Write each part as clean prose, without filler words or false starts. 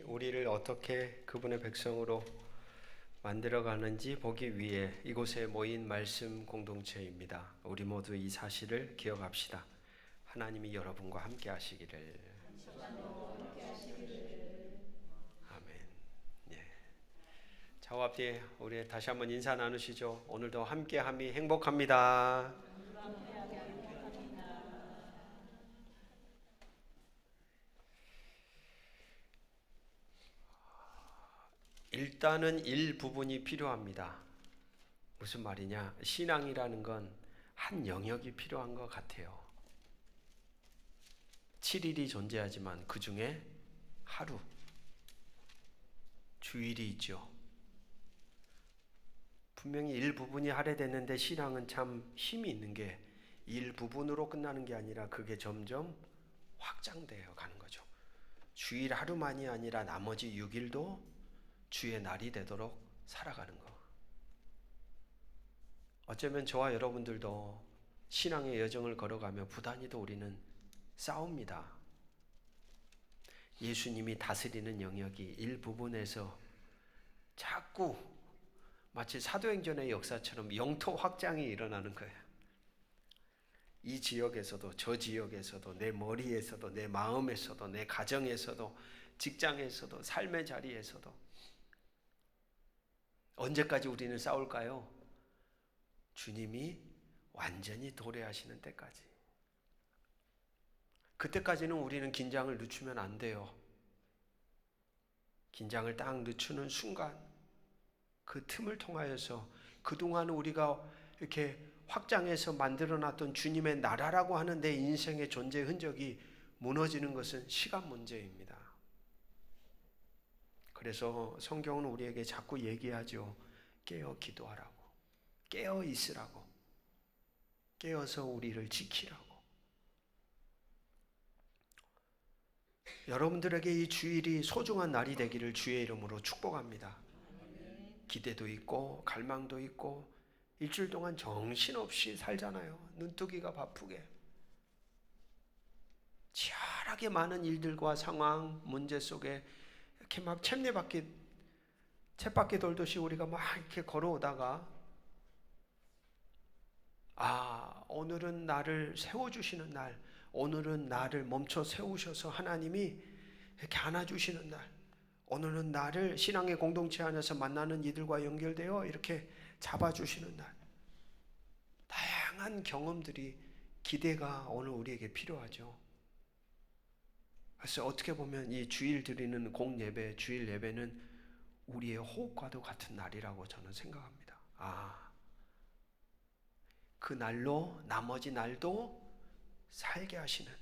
우리를 어떻게 그분의 백성으로 만들어가는지 보기 위해 이곳에 모인 말씀 공동체입니다. 우리 모두 이 사실을 기억합시다. 하나님이 여러분과 함께 하시기를. 아멘. 예. 좌우 앞뒤 우리 다시 한번 인사 나누시죠. 오늘도 함께함이 행복합니다. 일단은 일부분이 필요합니다. 무슨 말이냐? 신앙이라는 건 한 영역이 필요한 것 같아요. 7일이 존재하지만 그 중에 하루, 주일이 있죠. 분명히 일부분이 할애됐는데 신앙은 참 힘이 있는 게 일부분으로 끝나는 게 아니라 그게 점점 확장되어 가는 거죠. 주일 하루만이 아니라 나머지 6일도 주의 날이 되도록 살아가는 거. 어쩌면 저와 여러분들도 신앙의 여정을 걸어가며 부단히도 우리는 싸웁니다. 예수님이 다스리는 영역이 일부분에서 자꾸 마치 사도행전의 역사처럼 영토 확장이 일어나는 거예요. 이 지역에서도 저 지역에서도 내 머리에서도 내 마음에서도 내 가정에서도 직장에서도 삶의 자리에서도 언제까지 우리는 싸울까요? 주님이 완전히 도래하시는 때까지. 그때까지는 우리는 긴장을 늦추면 안 돼요. 긴장을 딱 늦추는 순간 그 틈을 통하여서 그동안 우리가 이렇게 확장해서 만들어놨던 주님의 나라라고 하는 내 인생의 존재 흔적이 무너지는 것은 시간 문제입니다. 그래서 성경은 우리에게 자꾸 얘기하죠. 깨어 기도하라고. 깨어 있으라고. 깨어서 우리를 지키라고. 여러분들에게 이 주일이 소중한 날이 되기를 주의 이름으로 축복합니다. 기대도 있고 갈망도 있고 일주일 동안 정신없이 살잖아요. 눈뜨기가 바쁘게. 치열하게 많은 일들과 상황, 문제 속에 이렇게 막 쳇바퀴 돌듯이 우리가 막 이렇게 걸어오다가 오늘은 나를 세워주시는 날, 오늘은 나를 멈춰 세우셔서 하나님이 이렇게 안아주시는 날, 오늘은 나를 신앙의 공동체 안에서 만나는 이들과 연결되어 이렇게 잡아주시는 날. 다양한 경험들이 기대가 오늘 우리에게 필요하죠. 그래서 어떻게 보면 이 주일 드리는 공예배, 주일 예배는 우리의 호흡과도 같은 날이라고 저는 생각합니다. 그 날로 나머지 날도 살게 하시는.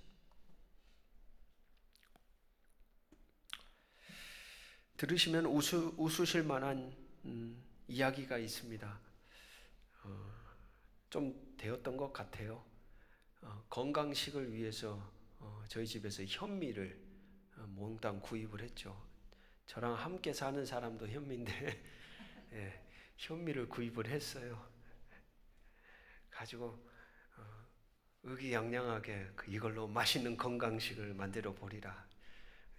들으시면 웃으실 만한 이야기가 있습니다. 좀 되었던 것 같아요. 건강식을 위해서 저희 집에서 현미를 몽땅 구입을 했죠. 저랑 함께 사는 사람도 현미인데 예, 현미를 구입을 했어요. 가지고 의기양양하게 이걸로 맛있는 건강식을 만들어 보리라.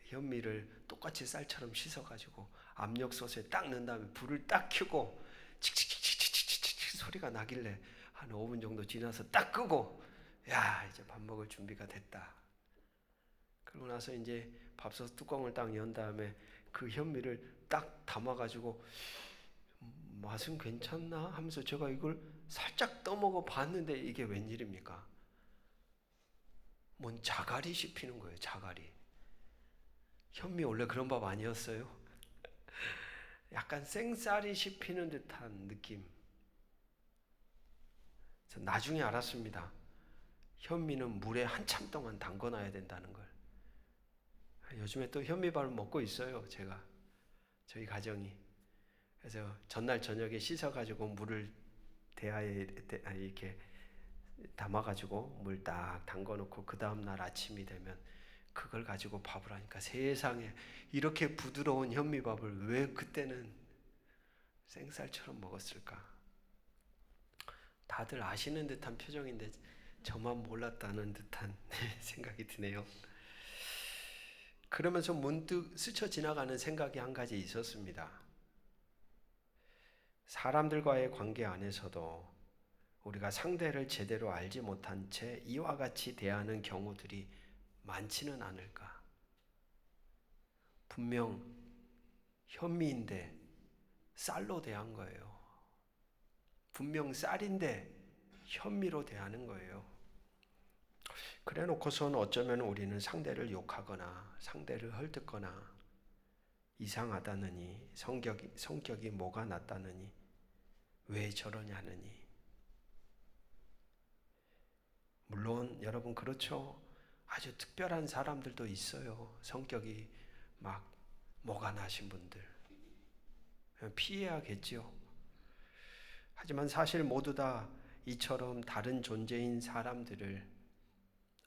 현미를 똑같이 쌀처럼 씻어가지고 압력솥에 딱 넣은 다음에 불을 딱 켜고 칙칙칙칙칙칙칙 소리가 나길래 한 5분 정도 지나서 딱 끄고 이제 밥 먹을 준비가 됐다. 그러고 나서 이제 밥솥 뚜껑을 딱 연 다음에 그 현미를 딱 담아가지고 맛은 괜찮나 하면서 제가 이걸 살짝 떠먹어 봤는데 이게 웬일입니까? 뭔 자갈이 씹히는 거예요. 자갈이. 현미 원래 그런 밥 아니었어요? 약간 생쌀이 씹히는 듯한 느낌. 나중에 알았습니다. 현미는 물에 한참 동안 담궈놔야 된다는 걸. 요즘에 또 현미밥을 먹고 있어요. 저희 가정이. 그래서 전날 저녁에 씻어가지고 물을 대야에 이렇게 담아가지고 물 딱 담궈놓고 그 다음날 아침이 되면 그걸 가지고 밥을 하니까 세상에 이렇게 부드러운 현미밥을 왜 그때는 생쌀처럼 먹었을까? 다들 아시는 듯한 표정인데 저만 몰랐다는 듯한 생각이 드네요. 그러면서 문득 스쳐 지나가는 생각이 한 가지 있었습니다. 사람들과의 관계 안에서도 우리가 상대를 제대로 알지 못한 채 이와 같이 대하는 경우들이 많지는 않을까. 분명 현미인데 쌀로 대한 거예요. 분명 쌀인데 현미로 대하는 거예요. 그래 놓고선 어쩌면 우리는 상대를 욕하거나 상대를 헐뜯거나 이상하다느니 성격이 뭐가 낫다느니 왜 저러냐느니. 물론 여러분 그렇죠. 아주 특별한 사람들도 있어요. 성격이 막 뭐가 나신 분들. 피해야겠지요. 하지만 사실 모두 다 이처럼 다른 존재인 사람들을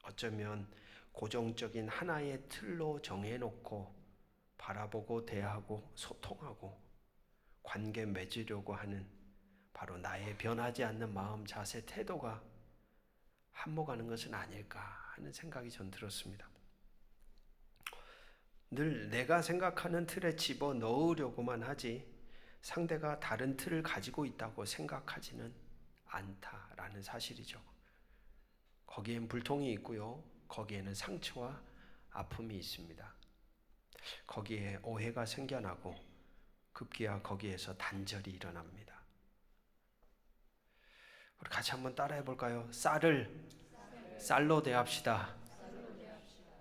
어쩌면 고정적인 하나의 틀로 정해놓고 바라보고 대하고 소통하고 관계 맺으려고 하는 바로 나의 변하지 않는 마음, 자세, 태도가 한몫하는 것은 아닐까 하는 생각이 전 들었습니다. 늘 내가 생각하는 틀에 집어 넣으려고만 하지 상대가 다른 틀을 가지고 있다고 생각하지는 않다라는 사실이죠. 거기엔 불통이 있고요. 거기에는 상처와 아픔이 있습니다. 거기에 오해가 생겨나고 급기야 거기에서 단절이 일어납니다. 우리 같이 한번 따라해 볼까요? 쌀을 쌀로 대합시다.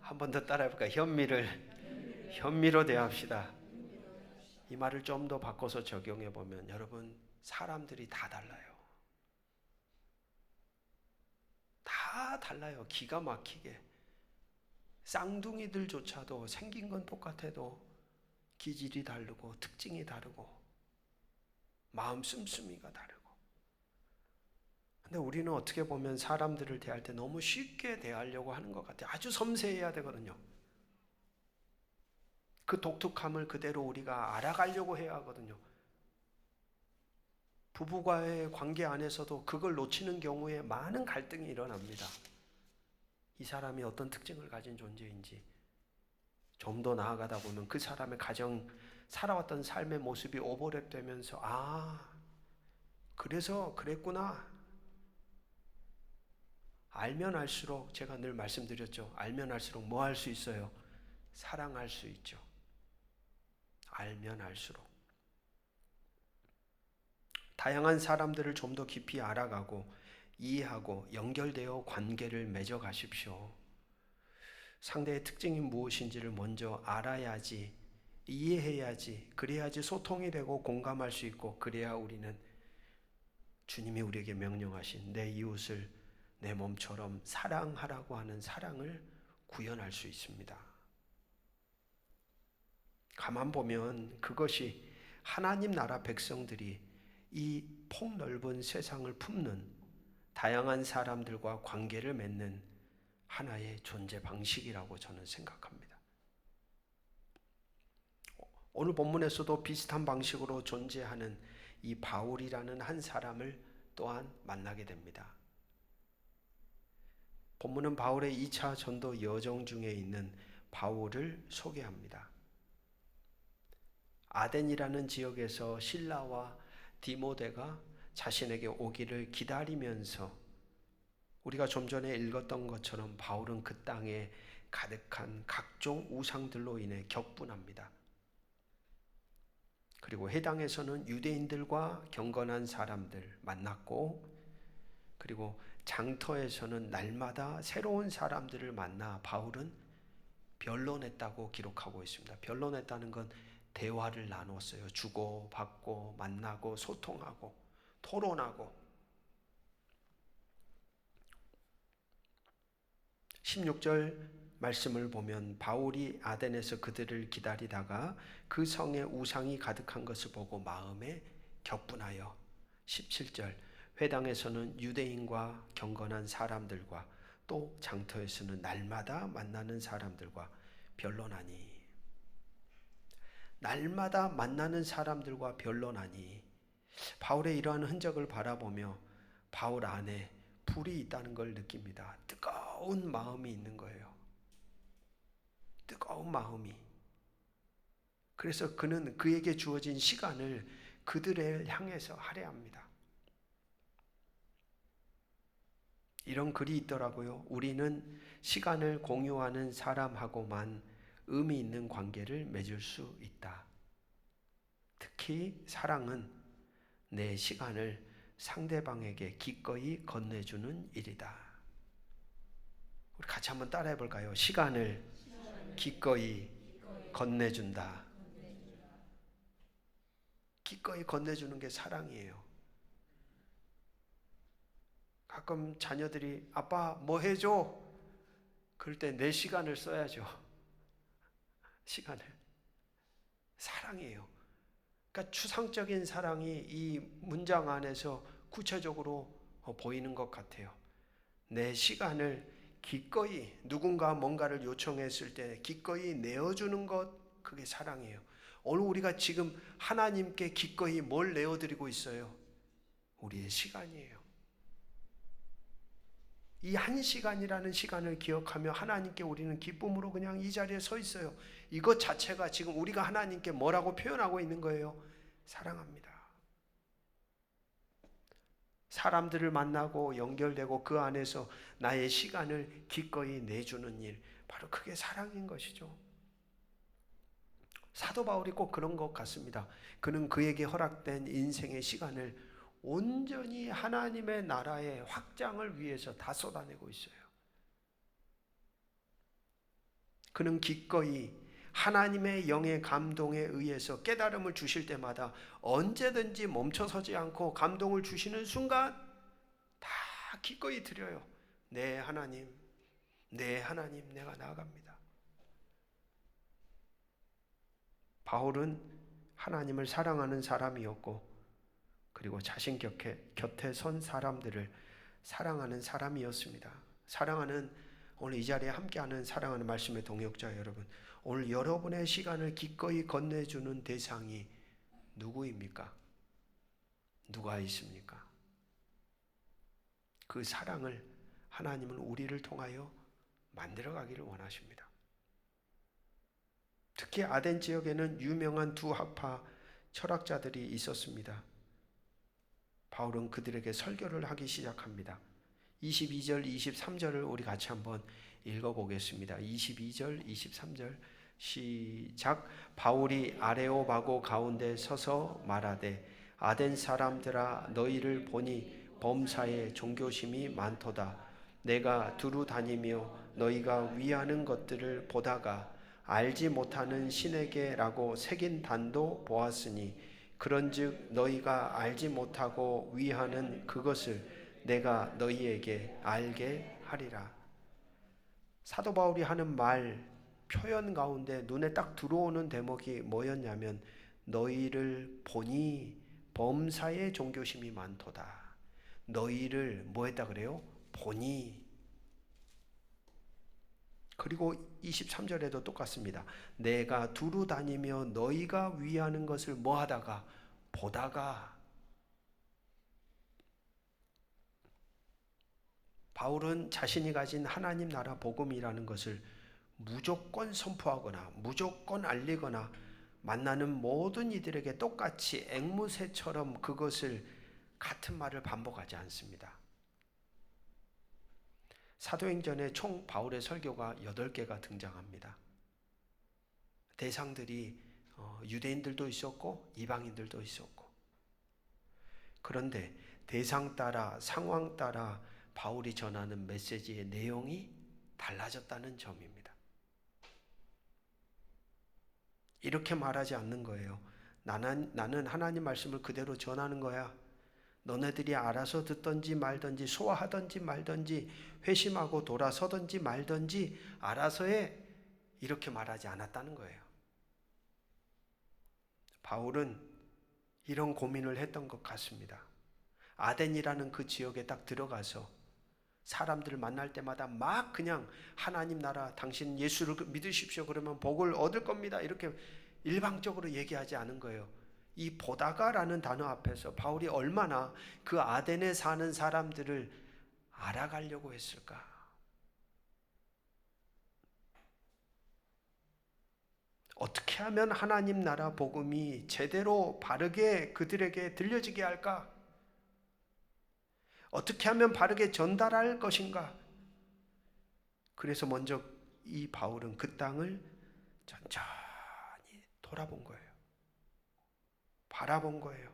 한 번 더 따라해 볼까요? 현미를 현미로 대합시다. 이 말을 좀 더 바꿔서 적용해 보면 여러분 사람들이 다 달라요. 다 달라요. 기가 막히게. 쌍둥이들조차도 생긴 건 똑같아도 기질이 다르고 특징이 다르고 마음 씀씀이가 다르고. 근데 우리는 어떻게 보면 사람들을 대할 때 너무 쉽게 대하려고 하는 것 같아요. 아주 섬세해야 되거든요. 그 독특함을 그대로 우리가 알아가려고 해야 하거든요. 부부과의 관계 안에서도 그걸 놓치는 경우에 많은 갈등이 일어납니다. 이 사람이 어떤 특징을 가진 존재인지 좀 더 나아가다 보면 그 사람의 가정 살아왔던 삶의 모습이 오버랩 되면서 그래서 그랬구나. 알면 알수록 제가 늘 말씀드렸죠. 알면 알수록 뭐 할 수 있어요? 사랑할 수 있죠. 알면 알수록. 다양한 사람들을 좀 더 깊이 알아가고 이해하고 연결되어 관계를 맺어 가십시오. 상대의 특징이 무엇인지를 먼저 알아야지, 이해해야지, 그래야지 소통이 되고 공감할 수 있고, 그래야 우리는 주님이 우리에게 명령하신 내 이웃을 내 몸처럼 사랑하라고 하는 사랑을 구현할 수 있습니다. 가만 보면 그것이 하나님 나라 백성들이 이 폭넓은 세상을 품는 다양한 사람들과 관계를 맺는 하나의 존재 방식이라고 저는 생각합니다. 오늘 본문에서도 비슷한 방식으로 존재하는 이 바울이라는 한 사람을 또한 만나게 됩니다. 본문은 바울의 2차 전도 여정 중에 있는 바울을 소개합니다. 아덴이라는 지역에서 실라와 디모데가 자신에게 오기를 기다리면서 우리가 좀 전에 읽었던 것처럼 바울은 그 땅에 가득한 각종 우상들로 인해 격분합니다. 그리고 해당에서는 유대인들과 경건한 사람들 만났고, 그리고 장터에서는 날마다 새로운 사람들을 만나 바울은 변론했다고 기록하고 있습니다. 변론했다는 건 대화를 나눴어요. 주고 받고 만나고 소통하고 토론하고. 16절 말씀을 보면 바울이 아덴에서 그들을 기다리다가 그 성에 우상이 가득한 것을 보고 마음에 격분하여 17절 회당에서는 유대인과 경건한 사람들과 또 장터에서는 날마다 만나는 사람들과 변론하니. 날마다 만나는 사람들과 변론하니. 바울의 이러한 흔적을 바라보며 바울 안에 불이 있다는 걸 느낍니다. 뜨거운 마음이 있는 거예요. 뜨거운 마음이. 그래서 그는 그에게 주어진 시간을 그들을 향해서 할애합니다. 이런 글이 있더라고요. 우리는 시간을 공유하는 사람하고만 의미 있는 관계를 맺을 수 있다. 특히 사랑은 내 시간을 상대방에게 기꺼이 건네주는 일이다. 우리 같이 한번 따라해 볼까요? 시간을 기꺼이 건네준다. 기꺼이 건네주는 게 사랑이에요. 가끔 자녀들이 아빠 뭐 해줘? 그럴 때 내 시간을 써야죠. 시간을. 사랑이에요. 그러니까 추상적인 사랑이 이 문장 안에서 구체적으로 보이는 것 같아요. 내 시간을 기꺼이 누군가 뭔가를 요청했을 때 기꺼이 내어주는 것, 그게 사랑이에요. 오늘 우리가 지금 하나님께 기꺼이 뭘 내어드리고 있어요? 우리의 시간이에요. 이 한 시간이라는 시간을 기억하며 하나님께 우리는 기쁨으로 그냥 이 자리에 서 있어요. 이것 자체가 지금 우리가 하나님께 뭐라고 표현하고 있는 거예요? 사랑합니다. 사람들을 만나고 연결되고 그 안에서 나의 시간을 기꺼이 내주는 일, 바로 그게 사랑인 것이죠. 사도 바울이 꼭 그런 것 같습니다. 그는 그에게 허락된 인생의 시간을 온전히 하나님의 나라의 확장을 위해서 다 쏟아내고 있어요. 그는 기꺼이 하나님의 영의 감동에 의해서 깨달음을 주실 때마다 언제든지 멈춰서지 않고 감동을 주시는 순간 다 기꺼이 드려요. 네 하나님, 네 하나님, 내가 나아갑니다. 바울은 하나님을 사랑하는 사람이었고, 그리고 자신 곁에 선 사람들을 사랑하는 사람이었습니다. 사랑하는, 오늘 이 자리에 함께하는 사랑하는 말씀의 동역자 여러분, 오늘 여러분의 시간을 기꺼이 건네주는 대상이 누구입니까? 누가 있습니까? 그 사랑을 하나님은 우리를 통하여 만들어가기를 원하십니다. 특히 아덴 지역에는 유명한 두 학파 철학자들이 있었습니다. 바울은 그들에게 설교를 하기 시작합니다. 22절, 23절을 우리 같이 한번 읽어보겠습니다. 22절, 23절 시작. 바울이 아레오바고 가운데 서서 말하되 아덴 사람들아 너희를 보니 범사에 종교심이 많도다. 내가 두루 다니며 너희가 위하는 것들을 보다가 알지 못하는 신에게라고 새긴 단도 보았으니 그런즉 너희가 알지 못하고 위하는 그것을 내가 너희에게 알게 하리라. 사도 바울이 하는 말 표현 가운데 눈에 딱 들어오는 대목이 뭐였냐면 너희를 보니 범사에 종교심이 많도다. 너희를 뭐 했다 그래요? 보니. 그리고 23절에도 똑같습니다. 내가 두루 다니며 너희가 위하는 것을 뭐 하다가? 보다가. 바울은 자신이 가진 하나님 나라 복음이라는 것을 무조건 선포하거나 무조건 알리거나 만나는 모든 이들에게 똑같이 앵무새처럼 그것을 같은 말을 반복하지 않습니다. 사도행전에 총 바울의 설교가 8개가 등장합니다. 대상들이 유대인들도 있었고 이방인들도 있었고, 그런데 대상 따라 상황 따라 바울이 전하는 메시지의 내용이 달라졌다는 점입니다. 이렇게 말하지 않는 거예요. 나는 하나님 말씀을 그대로 전하는 거야. 너네들이 알아서 듣든지 말든지 소화하든지 말든지 회심하고 돌아서든지 말든지 알아서 해. 이렇게 말하지 않았다는 거예요. 바울은 이런 고민을 했던 것 같습니다. 아덴이라는 그 지역에 딱 들어가서 사람들을 만날 때마다 막 그냥 하나님 나라, 당신 예수를 믿으십시오 그러면 복을 얻을 겁니다, 이렇게 일방적으로 얘기하지 않은 거예요. 이 보다가라는 단어 앞에서 바울이 얼마나 그 아덴에 사는 사람들을 알아가려고 했을까. 어떻게 하면 하나님 나라 복음이 제대로 바르게 그들에게 들려지게 할까? 어떻게 하면 바르게 전달할 것인가? 그래서 먼저 이 바울은 그 땅을 천천히 돌아본 거예요. 바라본 거예요.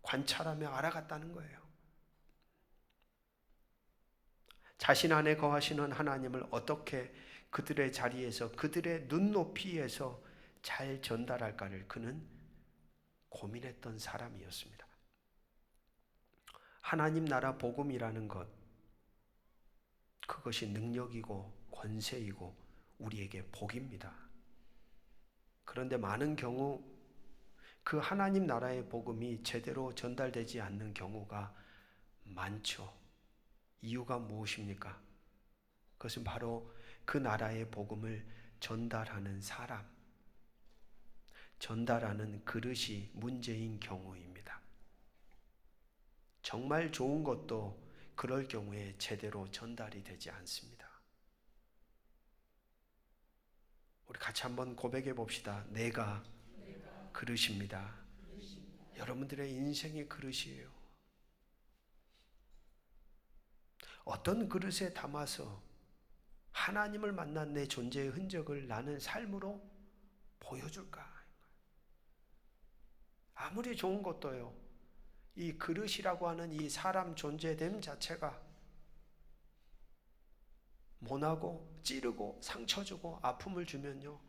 관찰하며 알아갔다는 거예요. 자신 안에 거하시는 하나님을 어떻게 그들의 자리에서 그들의 눈높이에서 잘 전달할까를 그는 고민했던 사람이었습니다. 하나님 나라 복음이라는 것, 그것이 능력이고 권세이고 우리에게 복입니다. 그런데 많은 경우 그 하나님 나라의 복음이 제대로 전달되지 않는 경우가 많죠. 이유가 무엇입니까? 그것은 바로 그 나라의 복음을 전달하는 사람, 전달하는 그릇이 문제인 경우입니다. 정말 좋은 것도 그럴 경우에 제대로 전달이 되지 않습니다. 우리 같이 한번 고백해 봅시다. 내가 그릇입니다. 여러분들의 인생의 그릇이에요. 어떤 그릇에 담아서 하나님을 만난 내 존재의 흔적을 나는 삶으로 보여줄까? 아무리 좋은 것도요, 이 그릇이라고 하는 이 사람 존재됨 자체가 모나고 찌르고 상처 주고 아픔을 주면요,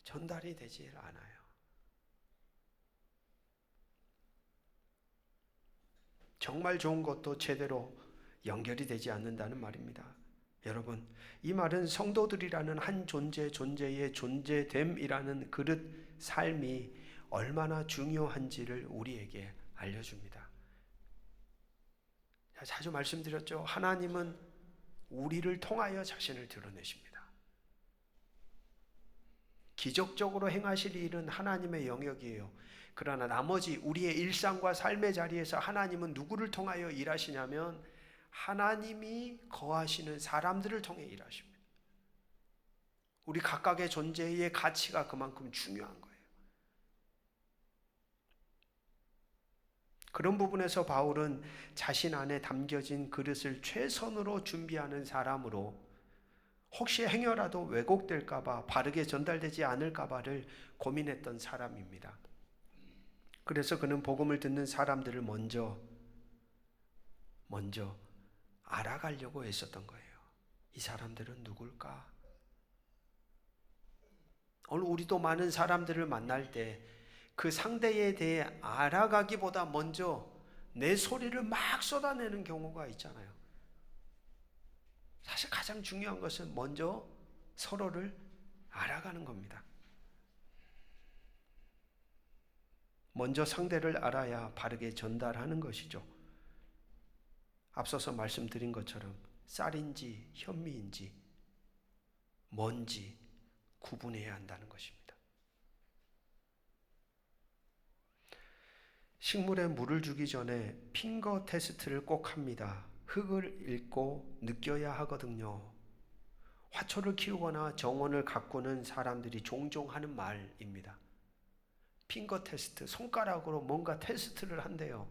전달이 되지 않아요. 정말 좋은 것도 제대로 연결이 되지 않는다는 말입니다. 여러분, 이 말은 성도들이라는 한 존재의 존재됨이라는 그릇 삶이 얼마나 중요한지를 우리에게 알려줍니다. 자주 말씀드렸죠. 하나님은 우리를 통하여 자신을 드러내십니다. 기적적으로 행하실 일은 하나님의 영역이에요. 그러나 나머지 우리의 일상과 삶의 자리에서 하나님은 누구를 통하여 일하시냐면 하나님이 거하시는 사람들을 통해 일하십니다. 우리 각각의 존재의 가치가 그만큼 중요한 거예요. 그런 부분에서 바울은 자신 안에 담겨진 그릇을 최선으로 준비하는 사람으로 혹시 행여라도 왜곡될까봐 바르게 전달되지 않을까봐를 고민했던 사람입니다. 그래서 그는 복음을 듣는 사람들을 먼저 알아가려고 했었던 거예요. 이 사람들은 누굴까? 오늘 우리도 많은 사람들을 만날 때 그 상대에 대해 알아가기보다 먼저 내 소리를 막 쏟아내는 경우가 있잖아요. 사실 가장 중요한 것은 먼저 서로를 알아가는 겁니다. 먼저 상대를 알아야 바르게 전달하는 것이죠. 앞서서 말씀드린 것처럼 쌀인지 현미인지 뭔지 구분해야 한다는 것입니다. 식물에 물을 주기 전에 핑거 테스트를 꼭 합니다. 흙을 읽고 느껴야 하거든요. 화초를 키우거나 정원을 가꾸는 사람들이 종종 하는 말입니다. 핑거 테스트, 손가락으로 뭔가 테스트를 한대요.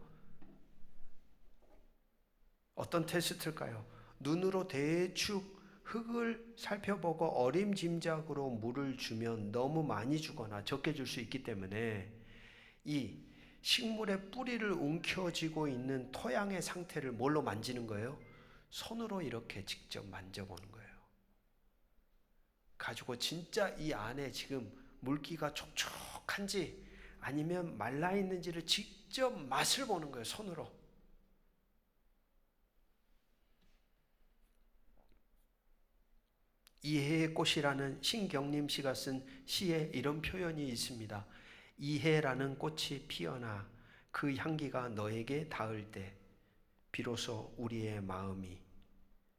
어떤 테스트일까요? 눈으로 대충 흙을 살펴보고 어림짐작으로 물을 주면 너무 많이 주거나 적게 줄 수 있기 때문에 이 식물의 뿌리를 움켜쥐고 있는 토양의 상태를 뭘로 만지는 거예요? 손으로 이렇게 직접 만져보는 거예요. 가지고 진짜 이 안에 지금 물기가 촉촉한지 아니면 말라있는지를 직접 맛을 보는 거예요. 손으로. 이해의 꽃이라는 신경림 씨가 쓴 시에 이런 표현이 있습니다. 이해라는 꽃이 피어나 그 향기가 너에게 닿을 때 비로소 우리의 마음이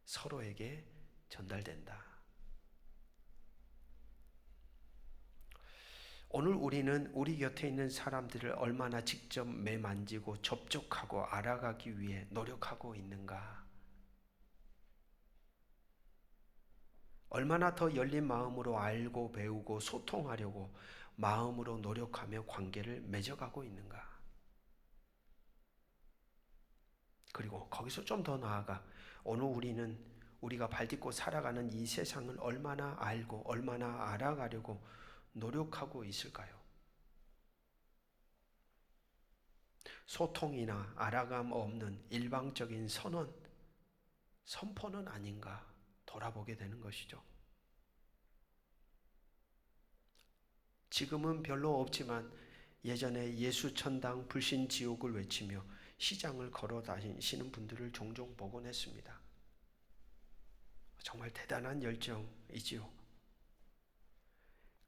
서로에게 전달된다. 오늘 우리는 우리 곁에 있는 사람들을 얼마나 직접 매만지고 접촉하고 알아가기 위해 노력하고 있는가? 얼마나 더 열린 마음으로 알고 배우고 소통하려고 마음으로 노력하며 관계를 맺어가고 있는가? 그리고 거기서 좀 더 나아가 오늘 우리는 우리가 발딛고 살아가는 이 세상을 얼마나 알고 얼마나 알아가려고 노력하고 있을까요? 소통이나 알아감 없는 일방적인 선포는 아닌가 돌아보게 되는 것이죠. 지금은 별로 없지만 예전에 예수천당 불신지옥을 외치며 시장을 걸어 다니시는 분들을 종종 보곤 했습니다. 정말 대단한 열정이지요.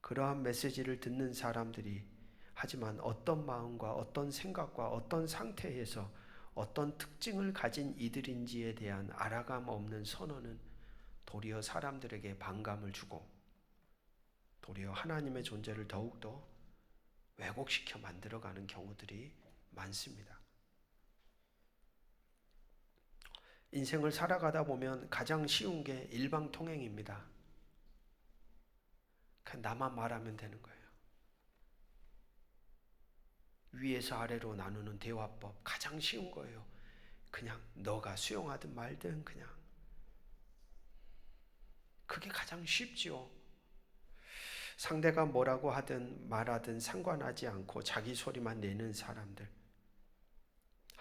그러한 메시지를 듣는 사람들이 하지만 어떤 마음과 어떤 생각과 어떤 상태에서 어떤 특징을 가진 이들인지에 대한 알아감 없는 선언은 도리어 사람들에게 반감을 주고 도리어 하나님의 존재를 더욱더 왜곡시켜 만들어가는 경우들이 많습니다. 인생을 살아가다 보면 가장 쉬운 게 일방통행입니다. 그냥 나만 말하면 되는 거예요. 위에서 아래로 나누는 대화법 가장 쉬운 거예요. 그냥 너가 수용하든 말든 그냥 그게 가장 쉽지요. 상대가 뭐라고 하든 말하든 상관하지 않고 자기 소리만 내는 사람들.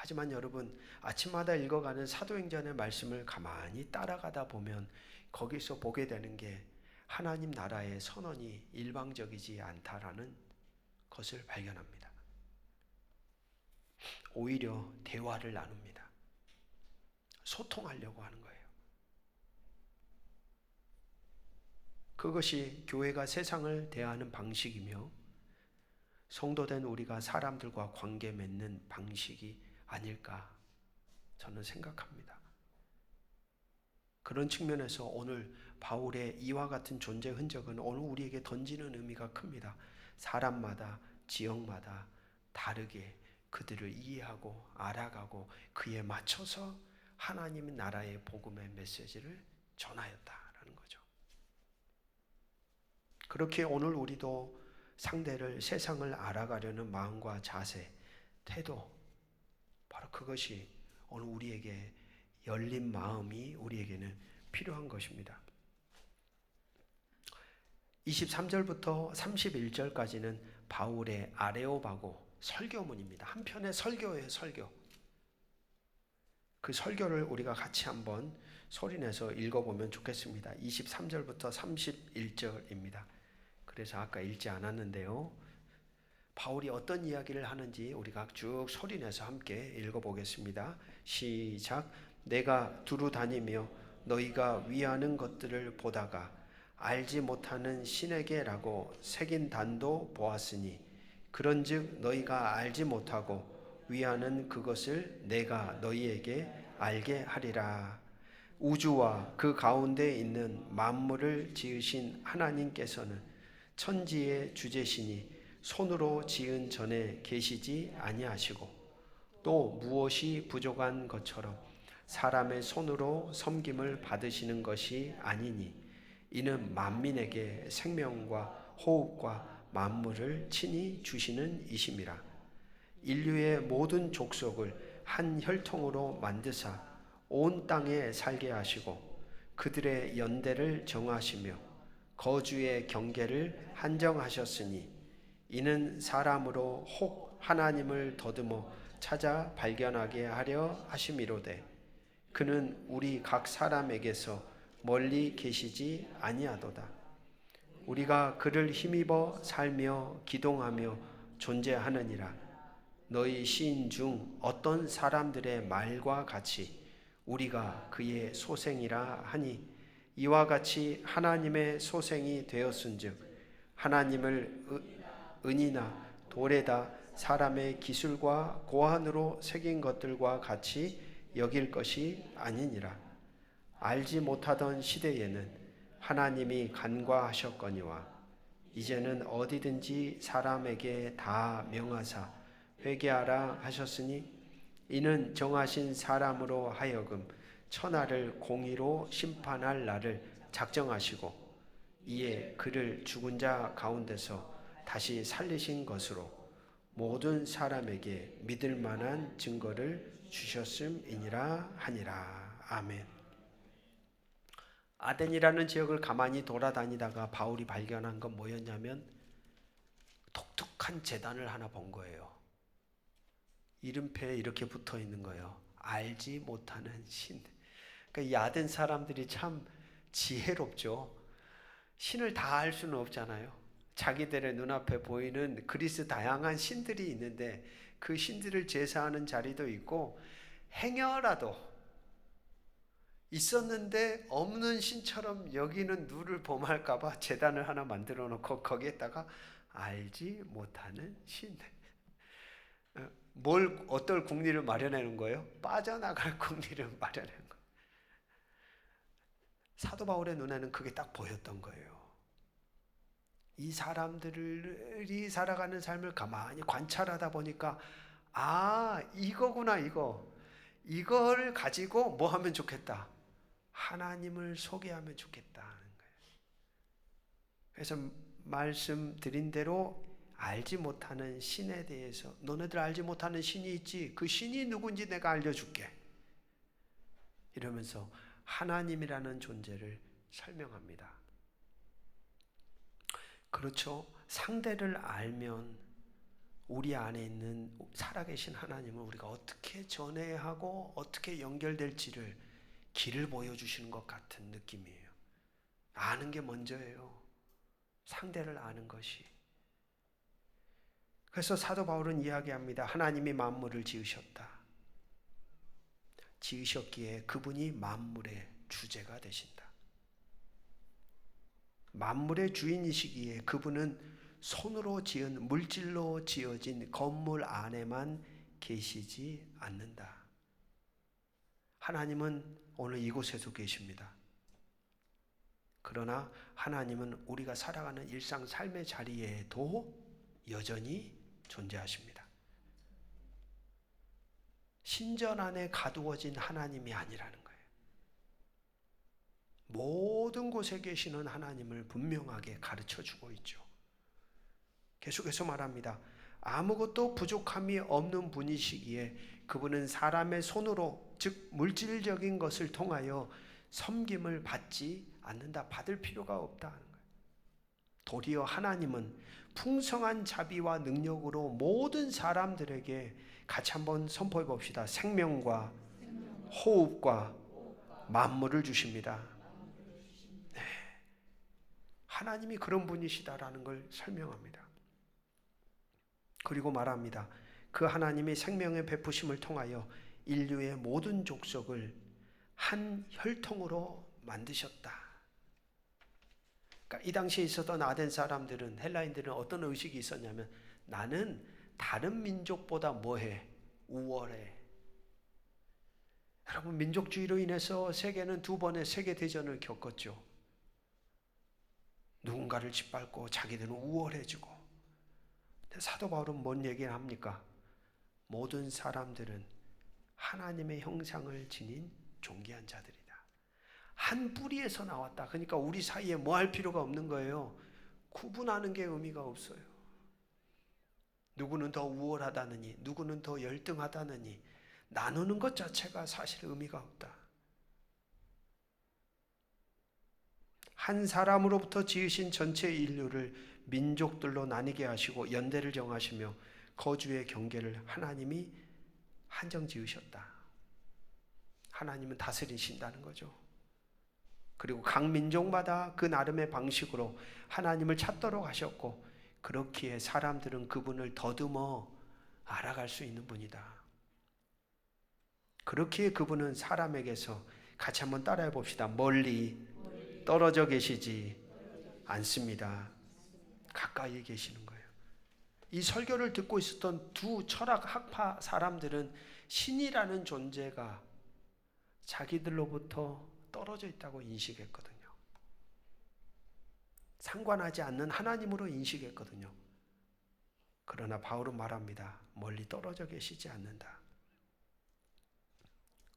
하지만 여러분, 아침마다 읽어가는 사도행전의 말씀을 가만히 따라가다 보면 거기서 보게 되는 게 하나님 나라의 선언이 일방적이지 않다라는 것을 발견합니다. 오히려 대화를 나눕니다. 소통하려고 하는 거예요. 그것이 교회가 세상을 대하는 방식이며 성도된 우리가 사람들과 관계 맺는 방식이 아닐까 저는 생각합니다. 그런 측면에서 오늘 바울의 이와 같은 존재 흔적은 오늘 우리에게 던지는 의미가 큽니다. 사람마다 지역마다 다르게 그들을 이해하고 알아가고 그에 맞춰서 하나님 나라의 복음의 메시지를 전하였다라는 거죠. 그렇게 오늘 우리도 상대를 세상을 알아가려는 마음과 자세, 태도 바로 그것이 오늘 우리에게 열린 마음이 우리에게는 필요한 것입니다. 23절부터 31절까지는 바울의 아레오바고 설교문입니다. 한편의 설교예요, 설교. 그 설교를 우리가 같이 한번 소리내서 읽어보면 좋겠습니다. 23절부터 31절입니다. 그래서 아까 읽지 않았는데요. 바울이 어떤 이야기를 하는지 우리가 쭉 소리내서 함께 읽어보겠습니다. 시작. 내가 두루 다니며 너희가 위하는 것들을 보다가 알지 못하는 신에게라고 새긴 단도 보았으니 그런즉 너희가 알지 못하고 위하는 그것을 내가 너희에게 알게 하리라. 우주와 그 가운데 있는 만물을 지으신 하나님께서는 천지의 주제시니 손으로 지은 전에 계시지 아니하시고 또 무엇이 부족한 것처럼 사람의 손으로 섬김을 받으시는 것이 아니니 이는 만민에게 생명과 호흡과 만물을 친히 주시는 이심이라. 인류의 모든 족속을 한 혈통으로 만드사 온 땅에 살게 하시고 그들의 연대를 정하시며 거주의 경계를 한정하셨으니 이는 사람으로 혹 하나님을 더듬어 찾아 발견하게 하려 하심이로되 그는 우리 각 사람에게서 멀리 계시지 아니하도다. 우리가 그를 힘입어 살며 기동하며 존재하느니라. 너희 시인 중 어떤 사람들의 말과 같이 우리가 그의 소생이라 하니 이와 같이 하나님의 소생이 되었은즉 하나님을 은이나 돌에다 사람의 기술과 고안으로 새긴 것들과 같이 여길 것이 아니니라. 알지 못하던 시대에는 하나님이 간과하셨거니와 이제는 어디든지 사람에게 다 명하사 회개하라 하셨으니 이는 정하신 사람으로 하여금 천하를 공의로 심판할 날을 작정하시고 이에 그를 죽은 자 가운데서 다시 살리신 것으로 모든 사람에게 믿을 만한 증거를 주셨음이니라 하니라. 아멘. 아덴이라는 지역을 가만히 돌아다니다가 바울이 발견한 건 뭐였냐면 독특한 제단을 하나 본 거예요. 이름표에 이렇게 붙어 있는 거예요. 알지 못하는 신. 그러니까 이 아덴 사람들이 참 지혜롭죠. 신을 다 알 수는 없잖아요. 자기들의 눈앞에 보이는 그리스 다양한 신들이 있는데 그 신들을 제사하는 자리도 있고 행여라도 있었는데 없는 신처럼 여기는 누를 범할까봐 제단을 하나 만들어 놓고 거기에다가 알지 못하는 신. 어떨 국리를 마련하는 거예요? 빠져나갈 국리를 마련하는 거예요. 사도 바울의 눈에는 그게 딱 보였던 거예요. 이 사람들이 살아가는 삶을 가만히 관찰하다 보니까 이거구나 이걸 가지고 뭐 하면 좋겠다. 하나님을 소개하면 좋겠다는 거예요. 그래서 말씀드린 대로 알지 못하는 신에 대해서 너네들 알지 못하는 신이 있지. 그 신이 누군지 내가 알려줄게. 이러면서 하나님이라는 존재를 설명합니다. 그렇죠. 상대를 알면 우리 안에 있는 살아계신 하나님을 우리가 어떻게 전해야 하고 어떻게 연결될지를 길을 보여주시는 것 같은 느낌이에요. 아는 게 먼저예요. 상대를 아는 것이. 그래서 사도 바울은 이야기합니다. 하나님이 만물을 지으셨다. 지으셨기에 그분이 만물의 주제가 되신다. 만물의 주인이시기에 그분은 손으로 지은 물질로 지어진 건물 안에만 계시지 않는다. 하나님은 오늘 이곳에도 계십니다. 그러나 하나님은 우리가 살아가는 일상 삶의 자리에도 여전히 존재하십니다. 신전 안에 가두어진 하나님이 아니라는 거예요. 모든 곳에 계시는 하나님을 분명하게 가르쳐주고 있죠. 계속해서 말합니다. 아무것도 부족함이 없는 분이시기에 그분은 사람의 손으로 즉 물질적인 것을 통하여 섬김을 받지 않는다. 받을 필요가 없다는 거예요. 도리어 하나님은 풍성한 자비와 능력으로 모든 사람들에게 같이 한번 선포해 봅시다. 생명과 호흡과 만물을 주십니다. 네. 하나님이 그런 분이시다라는 걸 설명합니다. 그리고 말합니다. 그 하나님이 생명의 베푸심을 통하여 인류의 모든 족속을 한 혈통으로 만드셨다. 그러니까 이 당시에 있었던 아덴 사람들은, 헬라인들은 어떤 의식이 있었냐면 나는 다른 민족보다 뭐해? 우월해. 여러분, 민족주의로 인해서 세계는 2번의 세계대전을 겪었죠. 누군가를 짓밟고 자기들은 우월해지고. 근데 사도 바울은 뭔 얘기를 합니까? 모든 사람들은 하나님의 형상을 지닌 존귀한 자들이다. 한 뿌리에서 나왔다. 그러니까 우리 사이에 뭐 할 필요가 없는 거예요. 구분하는 게 의미가 없어요. 누구는 더 우월하다느니 누구는 더 열등하다느니 나누는 것 자체가 사실 의미가 없다. 한 사람으로부터 지으신 전체 인류를 민족들로 나뉘게 하시고 연대를 정하시며 거주의 경계를 하나님이 한정 지으셨다. 하나님은 다스리신다는 거죠. 그리고 각 민족마다 그 나름의 방식으로 하나님을 찾도록 하셨고 그렇기에 사람들은 그분을 더듬어 알아갈 수 있는 분이다. 그렇기에 그분은 사람에게서 같이 한번 따라해 봅시다. 멀리 떨어져 계시지 않습니다. 가까이 계시는 거예요. 이 설교를 듣고 있었던 두 철학 학파 사람들은 신이라는 존재가 자기들로부터 떨어져 있다고 인식했거든요. 상관하지 않는 하나님으로 인식했거든요. 그러나 바울은 말합니다. 멀리 떨어져 계시지 않는다.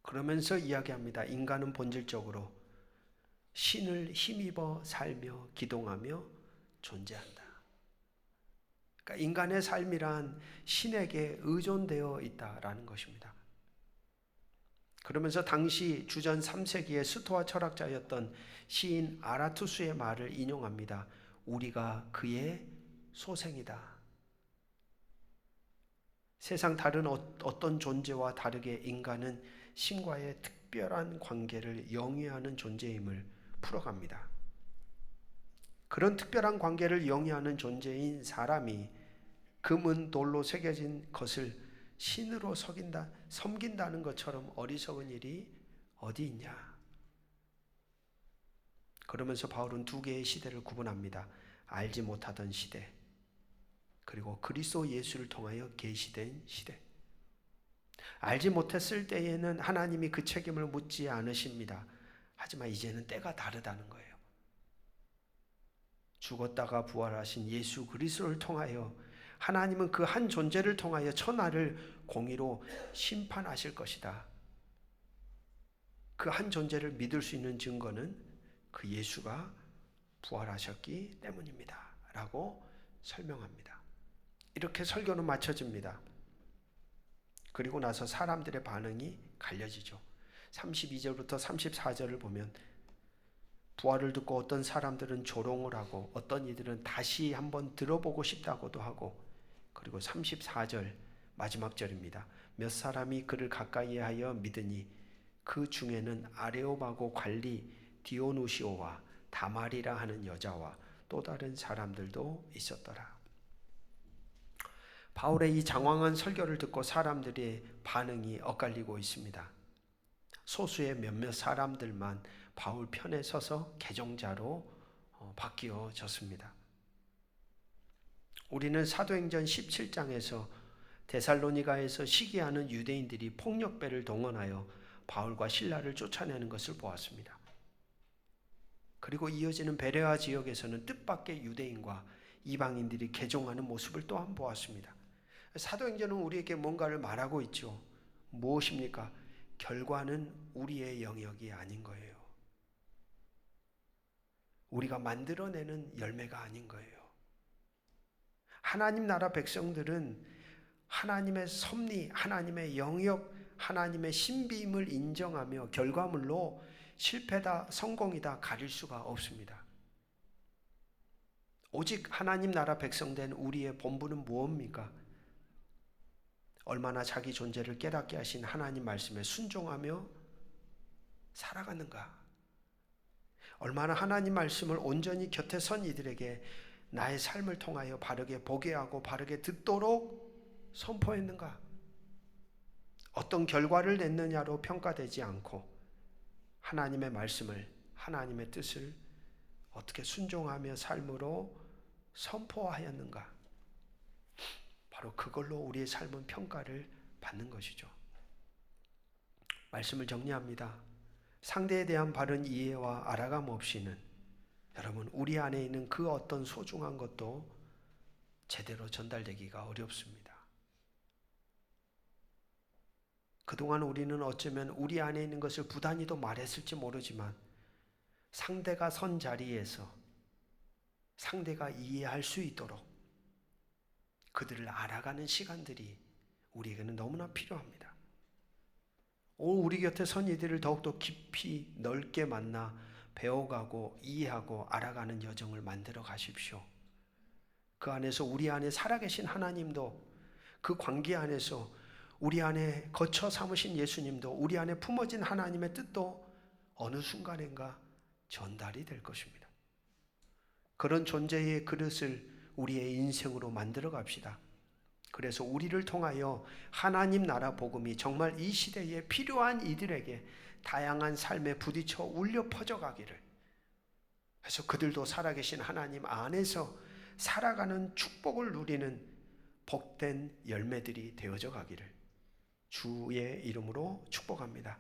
그러면서 이야기합니다. 인간은 본질적으로 신을 힘입어 살며 기동하며 존재한다. 그러니까 인간의 삶이란 신에게 의존되어 있다라는 것입니다. 그러면서 당시 주전 3세기의 스토아 철학자였던 시인 아라투스의 말을 인용합니다. 우리가 그의 소생이다. 세상 다른 어떤 존재와 다르게 인간은 신과의 특별한 관계를 영위하는 존재임을 풀어갑니다. 그런 특별한 관계를 영위하는 존재인 사람이 금은 돌로 새겨진 것을 신으로 섬긴다는 것처럼 어리석은 일이 어디 있냐. 그러면서 바울은 두 개의 시대를 구분합니다. 알지 못하던 시대, 그리고 그리스도 예수를 통하여 계시된 시대. 알지 못했을 때에는 하나님이 그 책임을 묻지 않으십니다. 하지만 이제는 때가 다르다는 거예요. 죽었다가 부활하신 예수 그리스도를 통하여 하나님은 그 한 존재를 통하여 천하를 공의로 심판하실 것이다. 그 한 존재를 믿을 수 있는 증거는 그 예수가 부활하셨기 때문입니다. 라고 설명합니다. 이렇게 설교는 마쳐집니다. 그리고 나서 사람들의 반응이 갈려지죠. 32절부터 34절을 보면 부활을 듣고 어떤 사람들은 조롱을 하고 어떤 이들은 다시 한번 들어보고 싶다고도 하고, 그리고 34절 마지막 절입니다. 몇 사람이 그를 가까이 하여 믿으니 그 중에는 아레오바고 관리 디오누시오와 다말이라 하는 여자와 또 다른 사람들도 있었더라. 바울의 이 장황한 설교를 듣고 사람들의 반응이 엇갈리고 있습니다. 소수의 몇몇 사람들만 바울 편에 서서 개종자로 바뀌어졌습니다. 우리는 사도행전 17장에서 데살로니가에서 시기하는 유대인들이 폭력배를 동원하여 바울과 실라를 쫓아내는 것을 보았습니다. 그리고 이어지는 베레아 지역에서는 뜻밖의 유대인과 이방인들이 개종하는 모습을 또한 보았습니다. 사도행전은 우리에게 뭔가를 말하고 있죠. 무엇입니까? 결과는 우리의 영역이 아닌 거예요. 우리가 만들어내는 열매가 아닌 거예요. 하나님 나라 백성들은 하나님의 섭리, 하나님의 영역, 하나님의 신비임을 인정하며 결과물로 실패다, 성공이다 가릴 수가 없습니다. 오직 하나님 나라 백성된 우리의 본분은 무엇입니까? 얼마나 자기 존재를 깨닫게 하신 하나님 말씀에 순종하며 살아가는가? 얼마나 하나님 말씀을 온전히 곁에 선 이들에게 나의 삶을 통하여 바르게 보게 하고 바르게 듣도록 선포했는가? 어떤 결과를 냈느냐로 평가되지 않고 하나님의 말씀을, 하나님의 뜻을 어떻게 순종하며 삶으로 선포하였는가? 바로 그걸로 우리의 삶은 평가를 받는 것이죠. 말씀을 정리합니다. 상대에 대한 바른 이해와 알아감 없이는 여러분, 우리 안에 있는 그 어떤 소중한 것도 제대로 전달되기가 어렵습니다. 그동안 우리는 어쩌면 우리 안에 있는 것을 부단히도 말했을지 모르지만 상대가 선 자리에서 상대가 이해할 수 있도록 그들을 알아가는 시간들이 우리에게는 너무나 필요합니다. 우리 곁에 선 이들을 더욱더 깊이 넓게 만나 배워가고 이해하고 알아가는 여정을 만들어 가십시오. 그 안에서 우리 안에 살아계신 하나님도, 그 관계 안에서 우리 안에 거처 삼으신 예수님도, 우리 안에 품어진 하나님의 뜻도 어느 순간인가 전달이 될 것입니다. 그런 존재의 그릇을 우리의 인생으로 만들어 갑시다. 그래서 우리를 통하여 하나님 나라 복음이 정말 이 시대에 필요한 이들에게 다양한 삶에 부딪혀 울려 퍼져가기를, 그래서 그들도 살아계신 하나님 안에서 살아가는 축복을 누리는 복된 열매들이 되어져 가기를 주의 이름으로 축복합니다.